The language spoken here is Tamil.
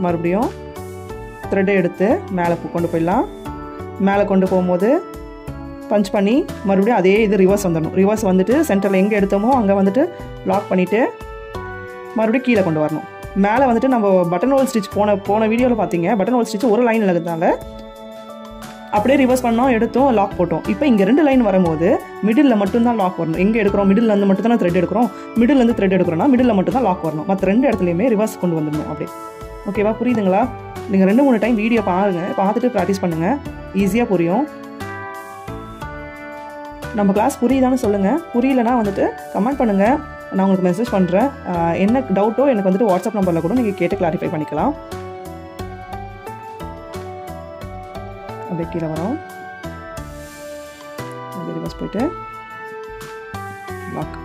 மறுபடியும் த்ரெட்டை எடுத்து மேலே கொண்டு போயிடலாம். மேலே கொண்டு போகும்போது பஞ்ச் பண்ணி மறுபடியும் அதே இது ரிவர்ஸ் வந்துடணும். ரிவர்ஸ் வந்துட்டு சென்டரில் எங்கே எடுத்தோமோ அங்கே வந்துட்டு லாக் பண்ணிவிட்டு மறுபடியும் கீழே கொண்டு வரணும். மேலே வந்துட்டு நம்ம பட்டன் ஹோல் ஸ்டிச் போன வீடியோவில் பார்த்தீங்க, பட்டன் ஹோல் ஸ்டிச் ஒரு லைன் இருக்கிறதுனால அப்படியே ரிவர்ஸ் பண்ணோம், எடுத்தோம், லாக் போட்டோம். இப்போ இங்கே 2 லைன் வரும்போது மிடில் மட்டும்தான் லாக் வரணும். எங்கே எடுக்கிறோம், மிடில்லேருந்து மட்டும் தான் த்ரெட் எடுக்கிறோம். மிடில்லேருந்து த்ரெட் எடுக்கிறோம்னா மிடில் மட்டும் தான் லாக் வரணும். மற்ற 2 இடத்துலையுமே ரிவர்ஸ் கொண்டு வந்துடணும். அப்படியே ஓகேவா? புரியுதுங்களா? நீங்கள் 2-3 டைம் வீடியோ பாருங்கள், பார்த்துட்டு ப்ராக்டிஸ் பண்ணுங்கள், ஈஸியாக புரியும். நம்ம கிளாஸ் புரியுதான்னு சொல்லுங்கள். புரியலனா வந்துட்டு கமெண்ட் பண்ணுங்கள், நான் உங்களுக்கு மெசேஜ் பண்ணுறேன். என்ன டவுட்டோ எனக்கு வந்துட்டு வாட்ஸ்அப் நம்பரில் கூட நீங்கள் கேட்டு கிளாரிஃபை பண்ணிக்கலாம். அப்படியே கீழே வரோம், ரிவர்ஸ் போயிட்டு லாக்.